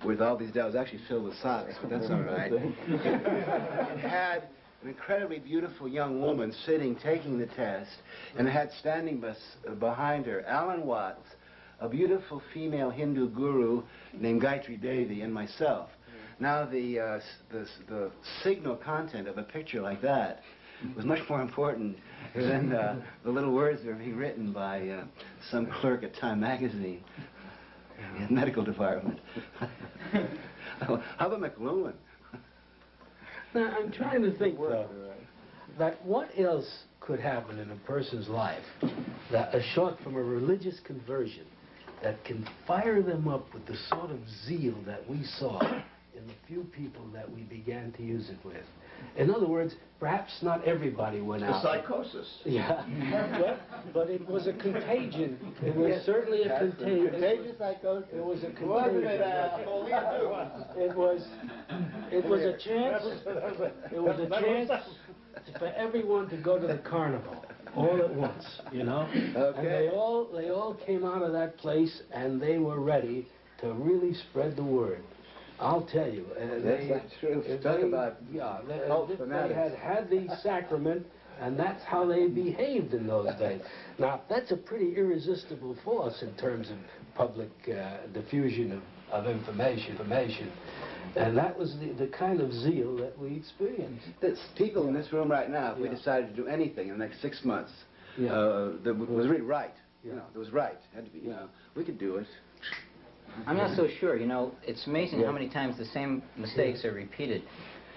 with all these dials, actually filled with socks, but that's all right. It had an incredibly beautiful young woman sitting, taking the test, and it had standing behind her Alan Watts, a beautiful female Hindu guru named Gayatri Devi, and myself. Now, the signal content of a picture like that was much more important than the little words that were being written by some clerk at Time magazine in the medical department. How about McLuhan? Now, I'm trying to think, though, that what else could happen in a person's life that, short from a religious conversion, that can fire them up with the sort of zeal that we saw in the few people that we began to use it with. In other words, perhaps not everybody went out. The psychosis. Yeah, but it was a contagion. It was certainly a contagion. Contagious psychosis. It was a contagion. It was a chance. It was a chance for everyone to go to the carnival all at once, you know. Okay. And they all came out of that place and they were ready to really spread the word. I'll tell you. That's true. Talk about they had the sacrament, and that's how they behaved in those days. Now, that's a pretty irresistible force in terms of public diffusion of information. And that was the kind of zeal that we experienced. There's people in this room right now, if we decided to do anything in the next 6 months, that was really right. You know, that was right. Had to be, you know, we could do it. I'm not so sure. You know, it's amazing how many times the same mistakes are repeated.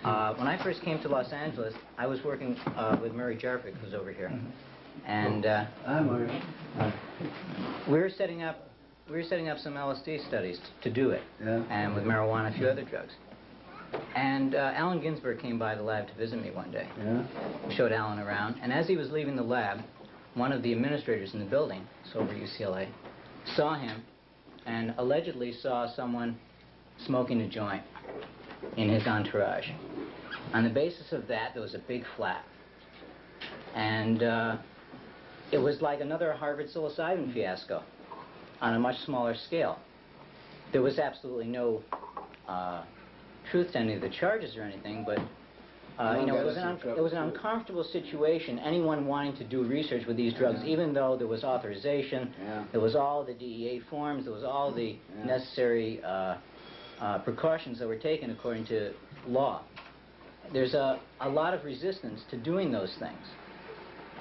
When I first came to Los Angeles, I was working with Murray Jarvik, who's over here, and I'm Murray. we were setting up some LSD studies to do it, and with marijuana and a few other drugs. And Allen Ginsberg came by the lab to visit me one day. Showed Allen around, and as he was leaving the lab, one of the administrators in the building, it's over UCLA, saw him and allegedly saw someone smoking a joint in his entourage. On the basis of that, there was a big flap. And it was like another Harvard psilocybin fiasco on a much smaller scale. There was absolutely no truth to any of the charges or anything, but you know, it was an uncomfortable situation, anyone wanting to do research with these drugs, even though there was authorization, there was all the DEA forms, there was all the necessary precautions that were taken according to law. There's a lot of resistance to doing those things.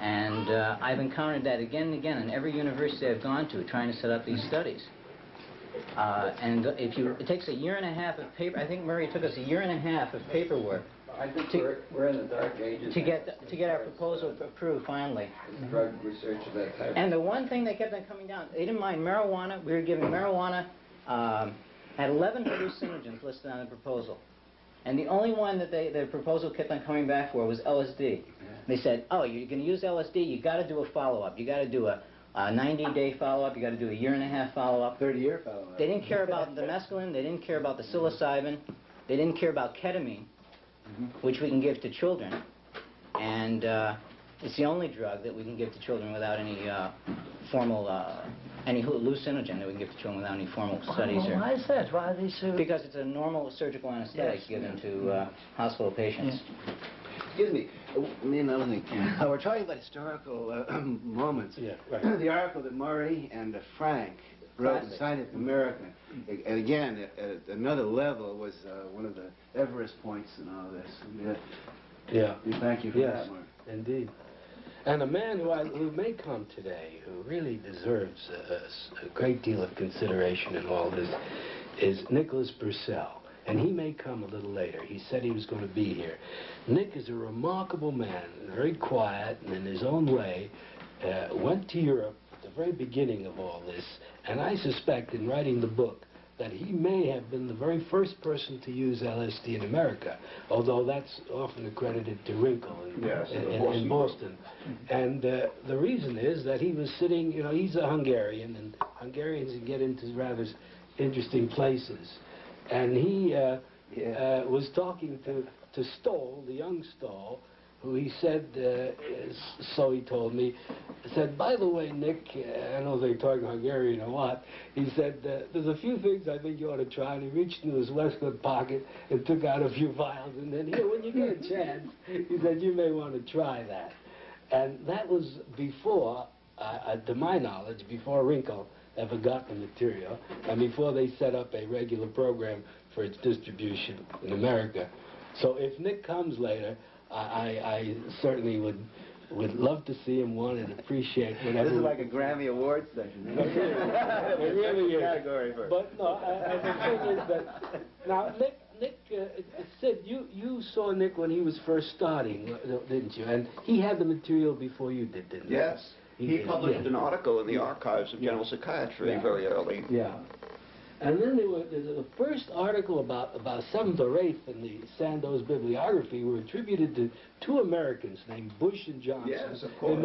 And I've encountered that again and again in every university I've gone to trying to set up these studies. And it takes a year and a half of paper. I think Murray took us a year and a half of paperwork. I think we're in the dark ages. To get our proposal approved finally. Drug research of that type. And the one thing that kept on coming down, they didn't mind marijuana. We were giving marijuana had 11 hallucinogens listed on the proposal. And the only one that the proposal kept on coming back for was LSD. They said, oh, you're going to use LSD, you got to do a follow-up. You got to do a 90-day follow-up, you got to do a year-and-a-half follow-up. 30-year follow-up. They didn't care about the mescaline, they didn't care about the psilocybin, they didn't care about ketamine, which we can give to children. And it's the only drug that we can give to children without any formal, any hallucinogen that we can give to children without any formal studies. Well, why is that? Why are they so... Because it's a normal surgical anesthetic given to hospital patients. Excuse me, me and another thing. We're talking about historical moments. Yeah, right. The article that Murray and Frank wrote in Scientific American, and again, at another level, was one of the Everest points in all this. Yeah. We thank you for that, Murray. Indeed. And a man who may come today, who really deserves a great deal of consideration in all this, is Nicholas Purcell. And he may come a little later. He said he was going to be here. Nick is a remarkable man, very quiet and in his own way, went to Europe at the very beginning of all this, and I suspect in writing the book that he may have been the very first person to use LSD in America, although that's often accredited to Wrinkle in Boston. And the reason is that he was sitting, you know, he's a Hungarian, and Hungarians can get into rather interesting places. And he was talking to Stoll, the young Stoll, who he said, so he told me, said, by the way, Nick, I don't know if they're talking Hungarian or what, he said, there's a few things I think you ought to try, and he reached into his waistcoat pocket and took out a few vials, and then, here, when you get a chance, he said, you may want to try that. And that was before, to my knowledge, before Wrinkle ever got the material, and before they set up a regular program for its distribution in America. So if Nick comes later, I certainly would love to see him, want and appreciate whatever. This is like a Grammy Awards session. It really is. Category first. But no, the thing is that now Nick, Sid, you saw Nick when he was first starting, didn't you? And he had the material before you did, didn't he? Yes. He published an article in the Archives of General Psychiatry very early. Yeah. And then there's the first article about 7th or 8th in the Sandoz bibliography were attributed to two Americans named Bush and Johnson. Yes, of course.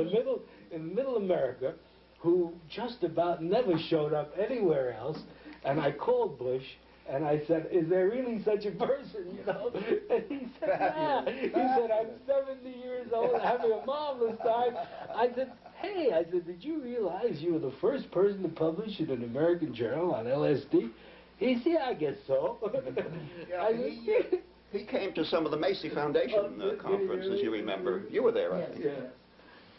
In middle America, who just about never showed up anywhere else. And I called Bush and I said, is there really such a person, you know? And he said, yeah. He said, I'm 70 years old, having a marvelous time. I said, hey, did you realize you were the first person to publish in an American journal on LSD? He said, yeah, I guess so. He came to some of the Macy Foundation conferences, you remember. You were there, I think. Yeah.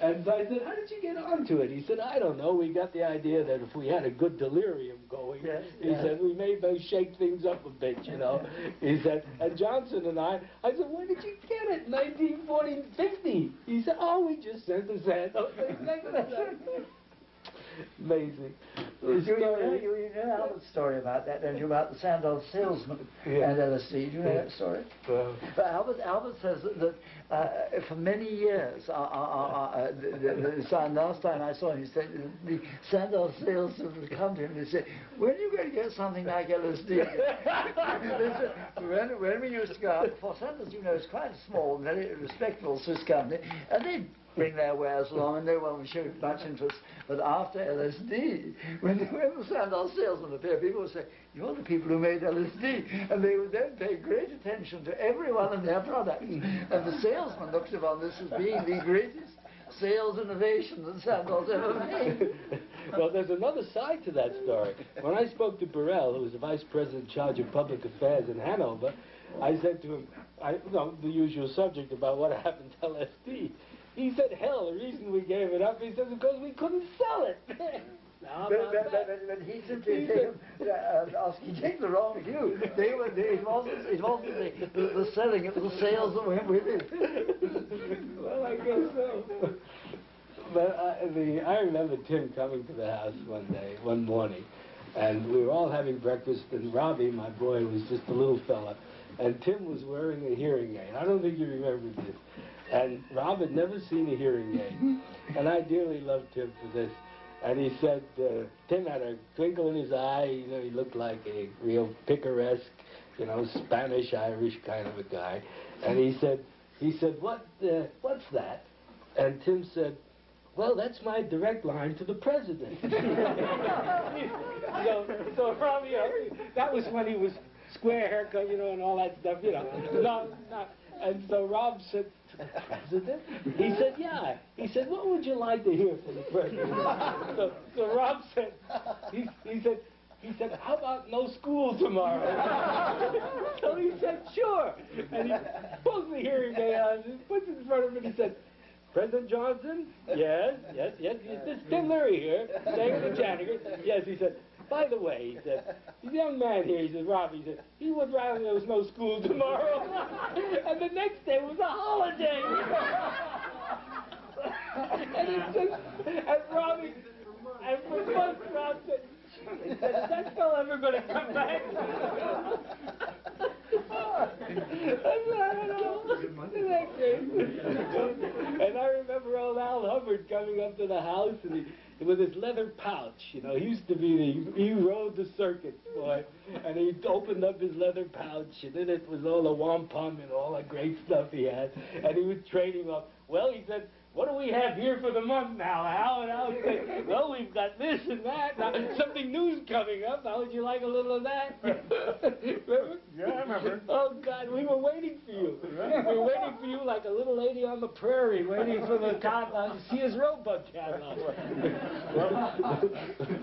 And I said, how did you get onto it? He said, I don't know. We got the idea that if we had a good delirium going, he said, we may shake things up a bit, you know. He said, and Johnson and I said, when did you get it? 1940, 50. He said, oh, we just sent the Sandoz. Amazing. You know Albert's story about that, don't you, about the Sandoz salesman and LSD. Do you know that story? But Albert says that for many years, last time I saw him, he said the Sandoz salesman would come to him and say, when are you going to get something like LSD? when we used to go out, for Sandoz, you know, it's quite a small, very respectable Swiss company, and they bring their wares along and no one would show much interest. But after LSD, when the Sandoz salesman appeared, people would say, you're the people who made LSD. And they would then pay great attention to everyone and their products. And the salesman looked upon this as being the greatest sales innovation that Sandoz ever made. Well, there's another side to that story. When I spoke to Burrell, who was the vice president in charge of public affairs in Hanover, I said to him, the usual subject about what happened to LSD. He said, hell, the reason we gave it up, he said, because we couldn't sell it. But he simply take the wrong view. It wasn't the selling, it was the sales that went with it. Well, I guess so. But I remember Tim coming to the house one morning, and we were all having breakfast, and Robbie, my boy, was just a little fella, and Tim was wearing a hearing aid. I don't think you remember this. And Rob had never seen a hearing aid. And I dearly loved Tim for this. And he said, Tim had a twinkle in his eye. You know, he looked like a real picaresque, you know, Spanish-Irish kind of a guy. And he said, what's that? And Tim said, well, that's my direct line to the president. so Robbie, that was when he was square haircut, you know, and all that stuff, you know. And so Rob said, to the president? He said, yeah. He said, what would you like to hear from the president? so Rob said, he said, how about no school tomorrow? So he said, sure. And he pulls the hearing aid on, puts it in front of him, and he said, President Johnson? Yes. This Tim Leary here, staying with the Janiger. Yes, he said, by the way, he said, this young man here, he said, Robbie, he said, he would rather there was no school tomorrow. And the next day was a holiday. and Robbie, and for months, Rob said, is that fellow ever going to come back? And I remember old Al Hubbard coming up to the house and with his leather pouch, you know, he used to be he rode the circuits, boy, and he opened up his leather pouch and in it was all the wampum and all the great stuff he had, and he was trading off. Well, he said, what do we have here for the month now, Al? And Al said, well, we've got this and that. Now, something new's coming up. How would you like a little of that? Remember? Yeah, I remember. Oh, God, we were waiting for you. We were waiting for you like a little lady on the prairie, waiting for the catalog to see his rowboat catalog. Well,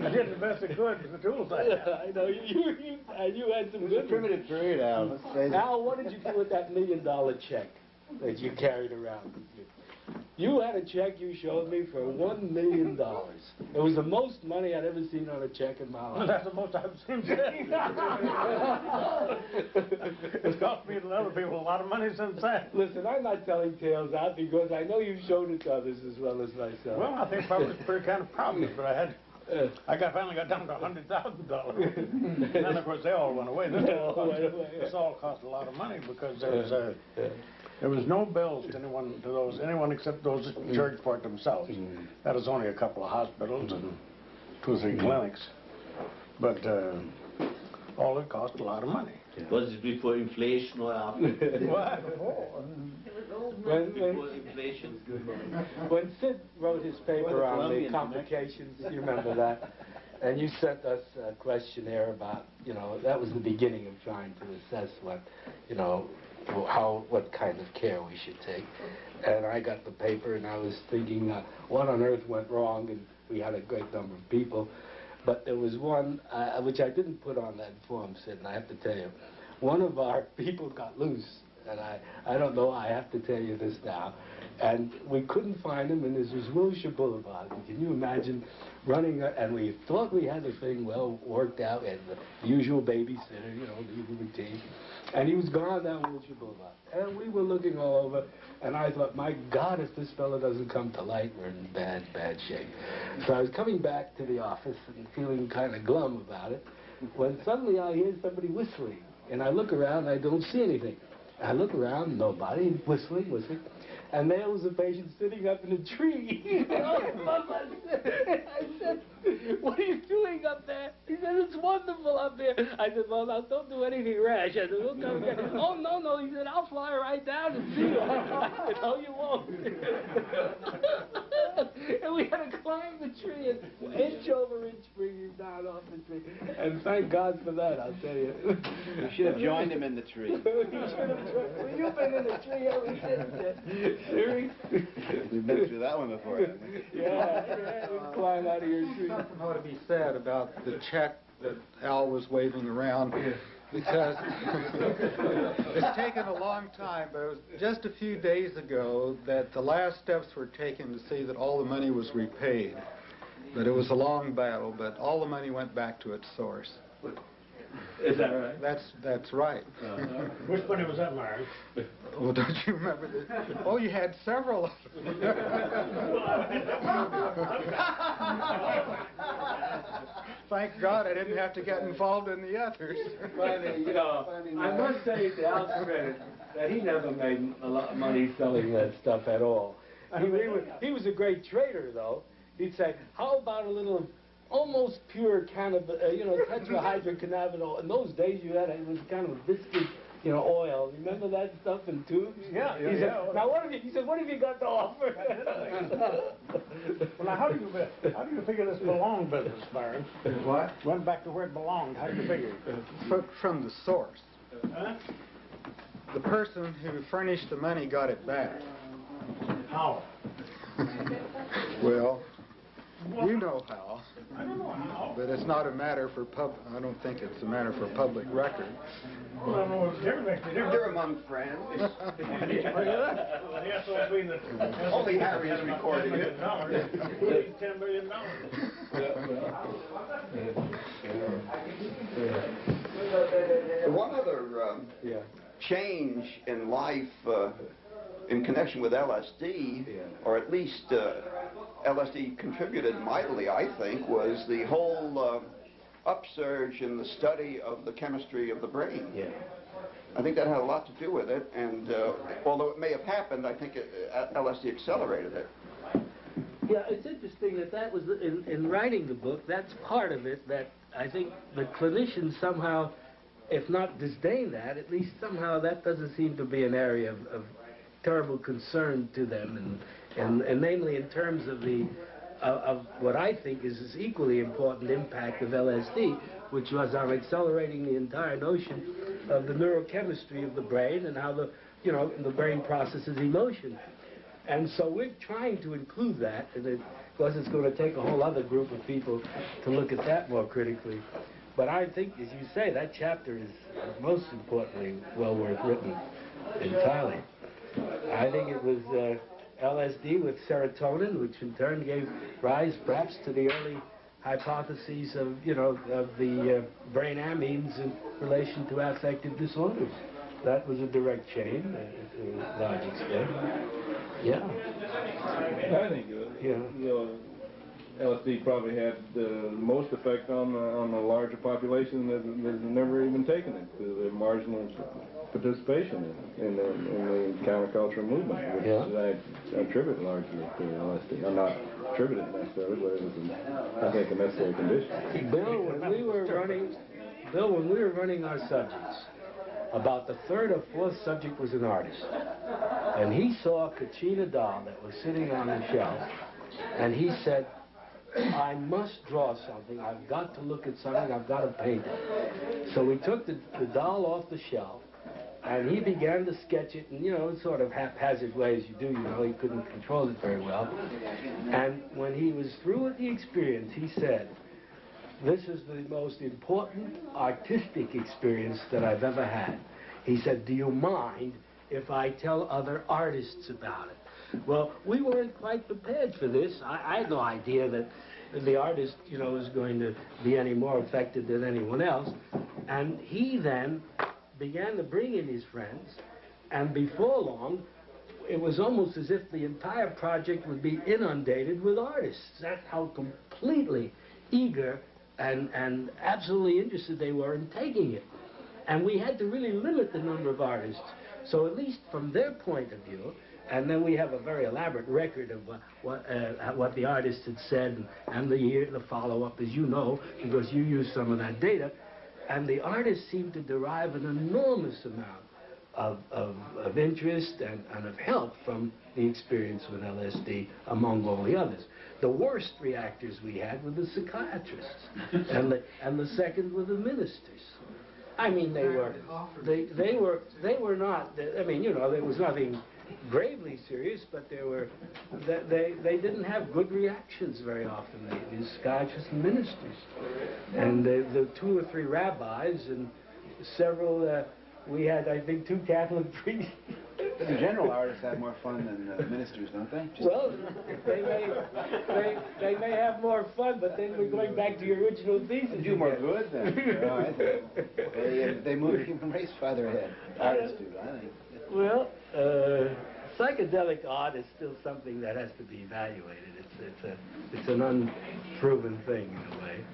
I did the best I could with the tools I had. I know. You had some good primitive period, Al. Al, what did you do with that $1 million check that you carried around with you? You had a check you showed me for $1 million. It was the most money I'd ever seen on a check in my life. Well, that's the most I've seen. It's cost me and other people a lot of money since then. Listen, I'm not telling tales out because I know you've shown it to others as well as myself. Well, I think I was pretty kind of proud of it, but I finally got down to $100,000. And then, of course, they all went away. This all cost a lot of money because there was no bills to anyone except those in church for it themselves. That was only a couple of hospitals and 2 or 3 clinics. But all it cost a lot of money. Was it before inflation or after? What? Before inflation. When Sid wrote his paper on the complications, you remember that, and you sent us a questionnaire about, you know, that was the beginning of trying to assess what, you know, what kind of care we should take. And I got the paper and I was thinking, what on earth went wrong? And we had a great number of people. But there was one, which I didn't put on that form, Sid, and I have to tell you. One of our people got loose, and I don't know, I have to tell you this now. And we couldn't find him, and this was Wilshire Boulevard. And can you imagine running, and we thought we had the thing well worked out, and the usual babysitter, you know, the routine. And he was gone down Wilshire Boulevard. And we were looking all over, and I thought, my God, if this fellow doesn't come to light, we're in bad shape. So I was coming back to the office and feeling kind of glum about it, when suddenly I hear somebody whistling. And I look around, I don't see anything. I look around, nobody, whistling. And there was a patient sitting up in a tree. I said, what are you doing up there? He said, it's wonderful up there. I said, well, now, don't do anything rash. I said, we'll come again. Oh, no. He said, I'll fly right down and see you. I said, no, you won't. And we had to climb the tree and inch over inch bring him down off the tree. And thank God for that, I'll tell you. You should have joined him in the tree. You should have joined. Well, you've been in the tree ever since. Leary? We've been through that one before. Yeah, we climb out of your tree. Something ought to be said about the check that Al was waving around, because it's taken a long time, but it was just a few days ago that the last steps were taken to see that all the money was repaid. But it was a long battle, but all the money went back to its source. Is that right? That's right. Which money was that, Mark? Well, don't you remember this? Oh, you had several. Thank God I didn't have to get involved in the others. Funny, you know, I must say to Al's credit that he never made a lot of money selling that stuff at all. He was a great trader, though. he'd say, how about a little almost pure tetrahydrocannabinol? In those days, it was kind of a viscous, oil. Remember that stuff in tubes? Yeah. He said, now what have you got to offer? Well, now how do you figure this belonged business, Byron? What? Went back to where it belonged. How do you figure it? From the source. Huh? The person who furnished the money got it back. How? Well, you know how. I don't know how. But it's not a matter for I don't think it's a matter for public record. Well, I don't know what's different. They're among friends. Only Harry is recording it. $10 million. One other change in life in connection with LSD, or at least LSD contributed mightily, I think, was the whole upsurge in the study of the chemistry of the brain. Yeah. I think that had a lot to do with it, and although it may have happened, I think LSD accelerated it. Yeah, it's interesting that was, in writing the book, that's part of it, that I think the clinicians somehow, if not disdain that, at least somehow that doesn't seem to be an area of terrible concern to them, and namely in terms of of what I think is this equally important impact of LSD, which was on accelerating the entire notion of the neurochemistry of the brain and how the brain processes emotion. And so we're trying to include that, and of course it's going to take a whole other group of people to look at that more critically. But I think, as you say, that chapter is most importantly well worth written entirely. I think it was LSD with serotonin, which in turn gave rise perhaps to the early hypotheses of the brain amines in relation to affective disorders. That was a direct chain to a large extent. Yeah. I think LSD probably had the most effect on the larger population that has never even taken it, the marginal participation in the counterculture movement, which I attribute largely to LSD. I'm not attribute it necessarily, but it was, I think, a necessary condition. Bill, when we were running our subjects, about the third or fourth subject was an artist, and he saw a Kachina doll that was sitting on the shelf, and he said, I must draw something, I've got to look at something, I've got to paint it. So we took the doll off the shelf, and he began to sketch it in, sort of haphazard ways you do, he couldn't control it very well. And when he was through with the experience, he said, this is the most important artistic experience that I've ever had. He said, do you mind if I tell other artists about it? Well, we weren't quite prepared for this. I had no idea that the artist, was going to be any more affected than anyone else. And he then began to bring in his friends, and before long, it was almost as if the entire project would be inundated with artists. That's how completely eager and absolutely interested they were in taking it. And we had to really limit the number of artists. So at least from their point of view, and then we have a very elaborate record of what the artist had said and the follow-up, as you know, because you used some of that data. And the artists seemed to derive an enormous amount of interest and of help from the experience with LSD, among all the others. The worst reactors we had were the psychiatrists, and the second were the ministers. I mean, they were not. I mean, there was nothing gravely serious, but they didn't have good reactions very often. The psychiatrists and ministers, and the 2 or 3 rabbis and several. We had, I think, 2 Catholic priests. But in general, artists have more fun than ministers, don't they? Well, they may have more fun, but then we're going back to your original thesis. They do more good then. They move the human race farther ahead. Artists do, I think. Well, psychedelic art is still something that has to be evaluated. It's an unproven thing in a way.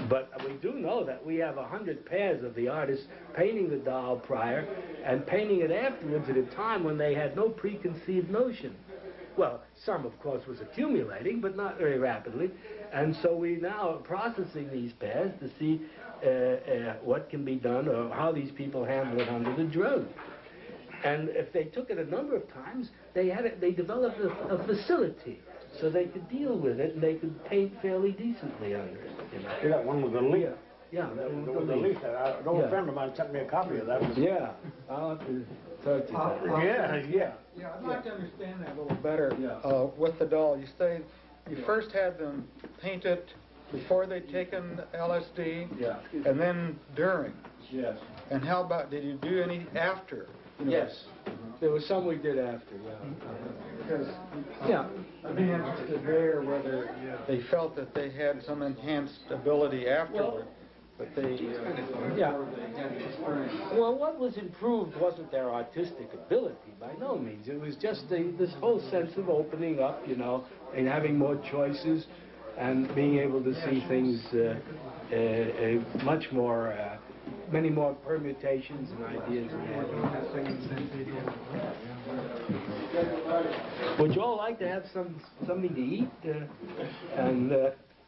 But we do know that we have 100 pairs of the artists painting the doll prior and painting it afterwards at a time when they had no preconceived notion. Well, some, of course, was accumulating, but not very rapidly. And so we now are processing these pairs to see what can be done or how these people handle it under the drug. And if they took it a number of times, they developed a facility so they could deal with it and they could paint fairly decently under it. You know? Yeah, that one with the leaf. Yeah, that one with the leaf. An old friend of mine sent me a copy of that. Yeah, I'll have to talk to you. Yeah. Yeah, I'd like to understand that a little better. With the doll, you say you first had them painted before they'd taken LSD, and then during. Yes. And how about, did you do any after? Yes. There was some we did after, Because I'd be interested there whether they felt that they had some enhanced ability afterward. But they, Well, what was improved wasn't their artistic ability, by no means. It was just this whole sense of opening up, you know, and having more choices and being able to see things much more, many more permutations and ideas. Would you all like to have something to eat? And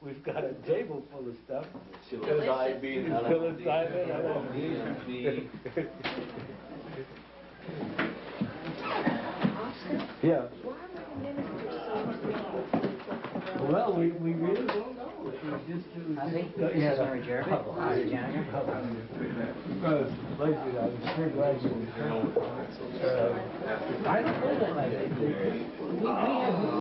we've got a table full of stuff. Psilocybin. Yeah. Well, we really don't know. Yes, Mary Jerry. Janiger. I don't know that.